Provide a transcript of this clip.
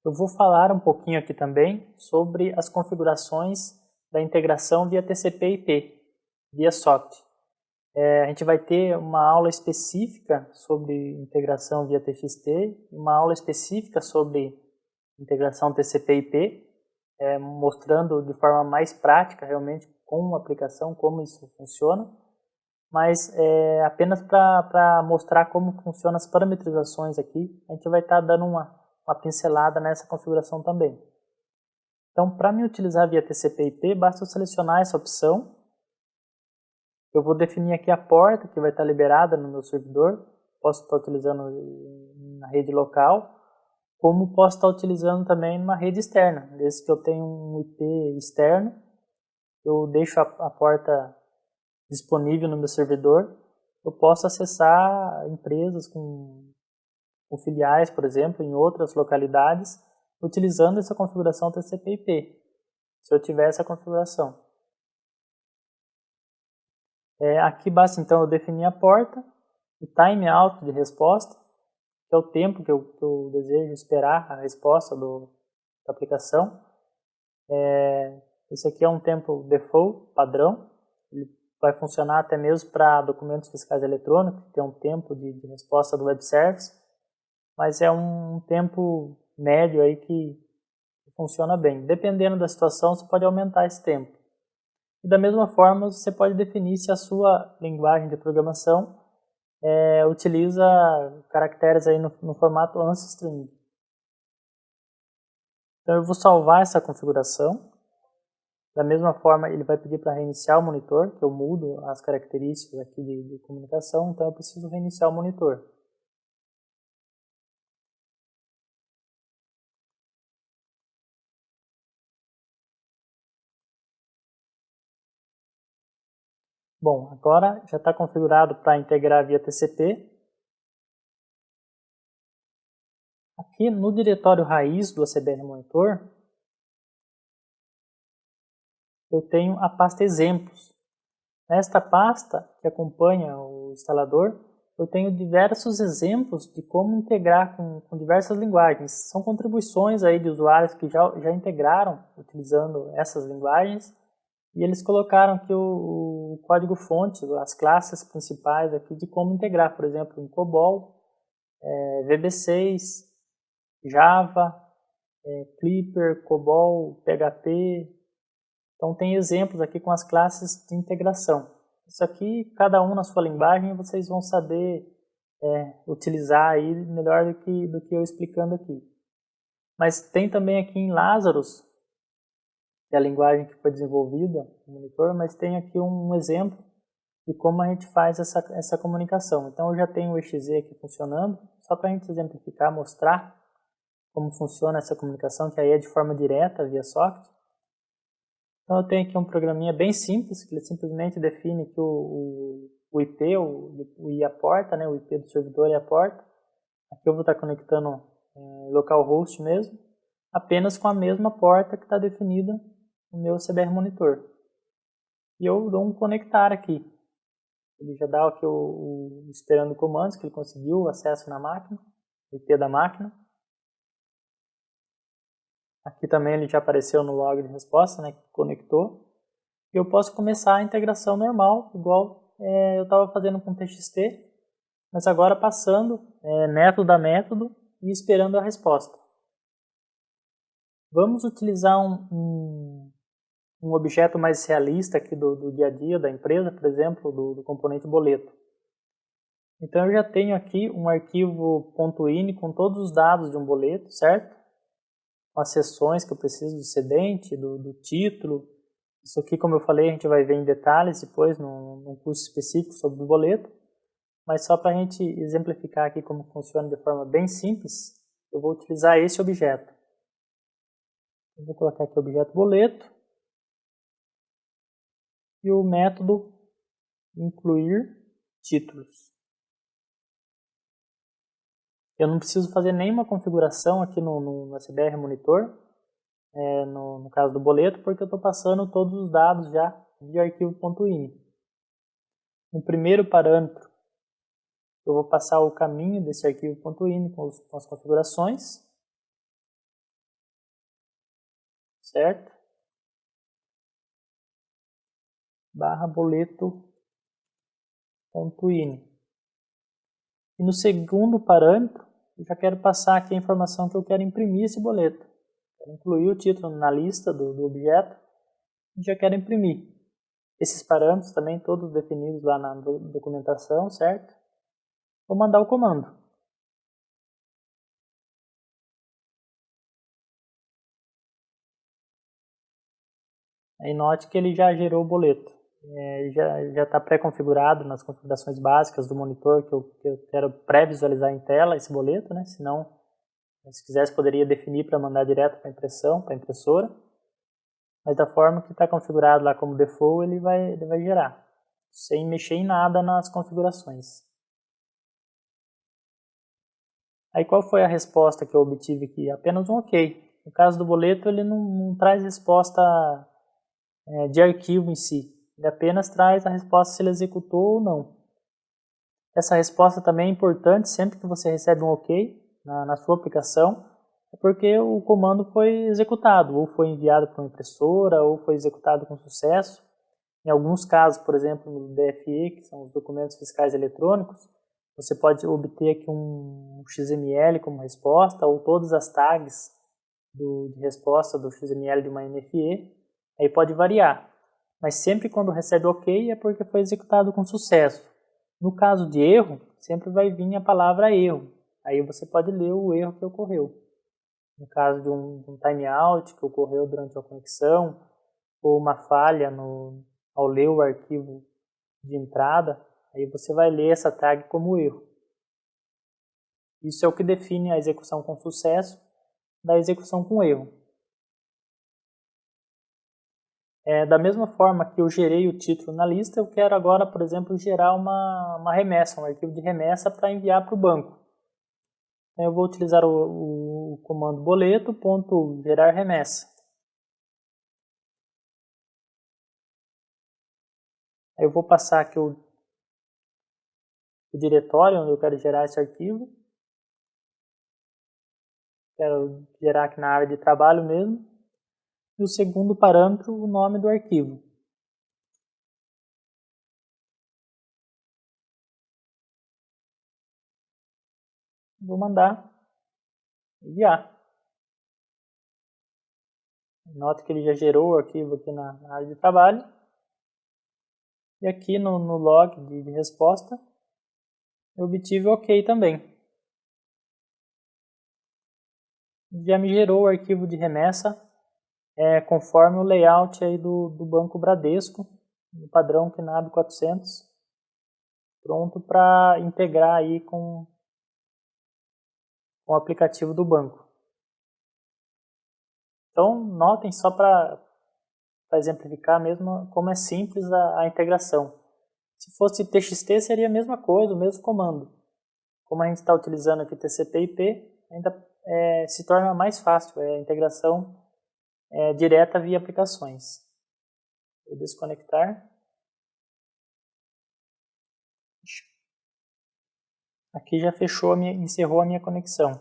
Eu vou falar um pouquinho aqui também sobre as configurações da integração via TCP/IP, via SOCT. A gente vai ter uma aula específica sobre integração via TXT, uma aula específica sobre integração TCP/IP, mostrando de forma mais prática realmente com a aplicação, como isso funciona, mas apenas para mostrar como funcionam as parametrizações aqui, a gente vai estar dando uma pincelada nessa configuração também. Então, para me utilizar via TCP/IP, basta eu selecionar essa opção. Eu vou definir aqui a porta que vai estar liberada no meu servidor. Posso estar utilizando na rede local, como posso estar utilizando também numa rede externa. Desde que eu tenho um IP externo, eu deixo a porta disponível no meu servidor. Eu posso acessar empresas com filiais, por exemplo, em outras localidades, utilizando essa configuração TCP/IP, se eu tiver essa configuração. Aqui basta então eu definir a porta, o timeout de resposta, que é o tempo que eu desejo esperar a resposta da aplicação. Esse aqui é um tempo default, padrão, ele vai funcionar até mesmo para documentos fiscais eletrônicos, que tem um tempo de resposta do web service, mas é um tempo médio aí que funciona bem. Dependendo da situação, você pode aumentar esse tempo. E da mesma forma, você pode definir se a sua linguagem de programação utiliza caracteres aí no formato ANSI string. Então eu vou salvar essa configuração. Da mesma forma, ele vai pedir para reiniciar o monitor, que eu mudo as características aqui de comunicação, então eu preciso reiniciar o monitor. Bom, agora já está configurado para integrar via TCP. Aqui no diretório raiz do ACBR Monitor, eu tenho a pasta exemplos. Nesta pasta que acompanha o instalador, eu tenho diversos exemplos de como integrar com diversas linguagens. São contribuições aí de usuários que já integraram utilizando essas linguagens, e eles colocaram aqui o código-fonte, as classes principais aqui de como integrar, por exemplo, em COBOL, VB6, Java, Clipper, COBOL, PHP. Então tem exemplos aqui com as classes de integração. Isso aqui, cada um na sua linguagem, vocês vão saber utilizar aí melhor do que eu explicando aqui. Mas tem também aqui em Lazarus, que é a linguagem que foi desenvolvida no monitor, mas tem aqui um exemplo de como a gente faz essa comunicação. Então eu já tenho o exe aqui funcionando, só para a gente exemplificar, mostrar como funciona essa comunicação, que aí é de forma direta, via socket. Então eu tenho aqui um programinha bem simples, que ele simplesmente define que o IP, e a porta, né, o IP do servidor e a porta. Aqui eu vou estar conectando localhost mesmo, apenas com a mesma porta que está definida no meu CBR Monitor. E eu dou um conectar aqui. Ele já dá aqui esperando comandos, que ele conseguiu o acesso na máquina, o IP da máquina. Aqui também ele já apareceu no log de resposta, né, que conectou. E eu posso começar a integração normal, igual eu estava fazendo com TXT, mas agora passando método a método e esperando a resposta. Vamos utilizar um objeto mais realista aqui do dia a dia da empresa, por exemplo, do componente boleto. Então eu já tenho aqui um arquivo .ini com todos os dados de um boleto, certo? Com as seções que eu preciso do excedente, do título. Isso aqui, como eu falei, a gente vai ver em detalhes depois num curso específico sobre o boleto. Mas só para a gente exemplificar aqui como funciona de forma bem simples, eu vou utilizar esse objeto. Eu vou colocar aqui o objeto boleto e o método incluir títulos. Eu não preciso fazer nenhuma configuração aqui no ACBR Monitor, no caso do boleto, porque eu estou passando todos os dados já de arquivo.ini. No primeiro parâmetro, eu vou passar o caminho desse arquivo.ini com as configurações. certo? Barra boleto.ini. E no segundo parâmetro, eu já quero passar aqui a informação que eu quero imprimir esse boleto. Quero incluir o título na lista do objeto e já quero imprimir. Esses parâmetros também todos definidos lá na documentação, certo? Vou mandar o comando. Aí note que ele já gerou o boleto. Já está pré-configurado nas configurações básicas do monitor que eu quero pré-visualizar em tela esse boleto, né? Senão, se quisesse, poderia definir para mandar direto para a impressão, para a impressora. Mas da forma que está configurado lá como default, ele vai gerar, sem mexer em nada nas configurações. Aí qual foi a resposta que eu obtive aqui? Apenas um OK. No caso do boleto, ele não traz resposta de arquivo em si. Ele apenas traz a resposta se ele executou ou não. Essa resposta também é importante sempre que você recebe um OK na sua aplicação, porque o comando foi executado, ou foi enviado para uma impressora, ou foi executado com sucesso. Em alguns casos, por exemplo, no DFE, que são os documentos fiscais eletrônicos, você pode obter aqui um XML como resposta, ou todas as tags de resposta do XML de uma NFE. Aí pode variar, mas sempre quando recebe OK é porque foi executado com sucesso. No caso de erro, sempre vai vir a palavra erro. Aí você pode ler o erro que ocorreu. No caso de um timeout que ocorreu durante a conexão, ou uma falha ao ler o arquivo de entrada, aí você vai ler essa tag como erro. Isso é o que define a execução com sucesso da execução com erro. Da mesma forma que eu gerei o título na lista, eu quero agora, por exemplo, gerar uma remessa, um arquivo de remessa para enviar para o banco. Então, eu vou utilizar o comando boleto.gerar remessa. Aí eu vou passar aqui o diretório onde eu quero gerar esse arquivo. Quero gerar aqui na área de trabalho mesmo. E o segundo parâmetro, o nome do arquivo. Vou mandar enviar. Note que ele já gerou o arquivo aqui na área de trabalho. E aqui no log de resposta, eu obtive OK também. Já me gerou o arquivo de remessa conforme o layout aí do Banco Bradesco, no padrão KNAB 400, pronto para integrar aí com o aplicativo do banco. Então, notem só para exemplificar mesmo como é simples a integração. Se fosse TXT, seria a mesma coisa, o mesmo comando. Como a gente está utilizando aqui TCP/IP, ainda se torna mais fácil a integração direta via aplicações. Vou desconectar. Aqui já encerrou a minha conexão.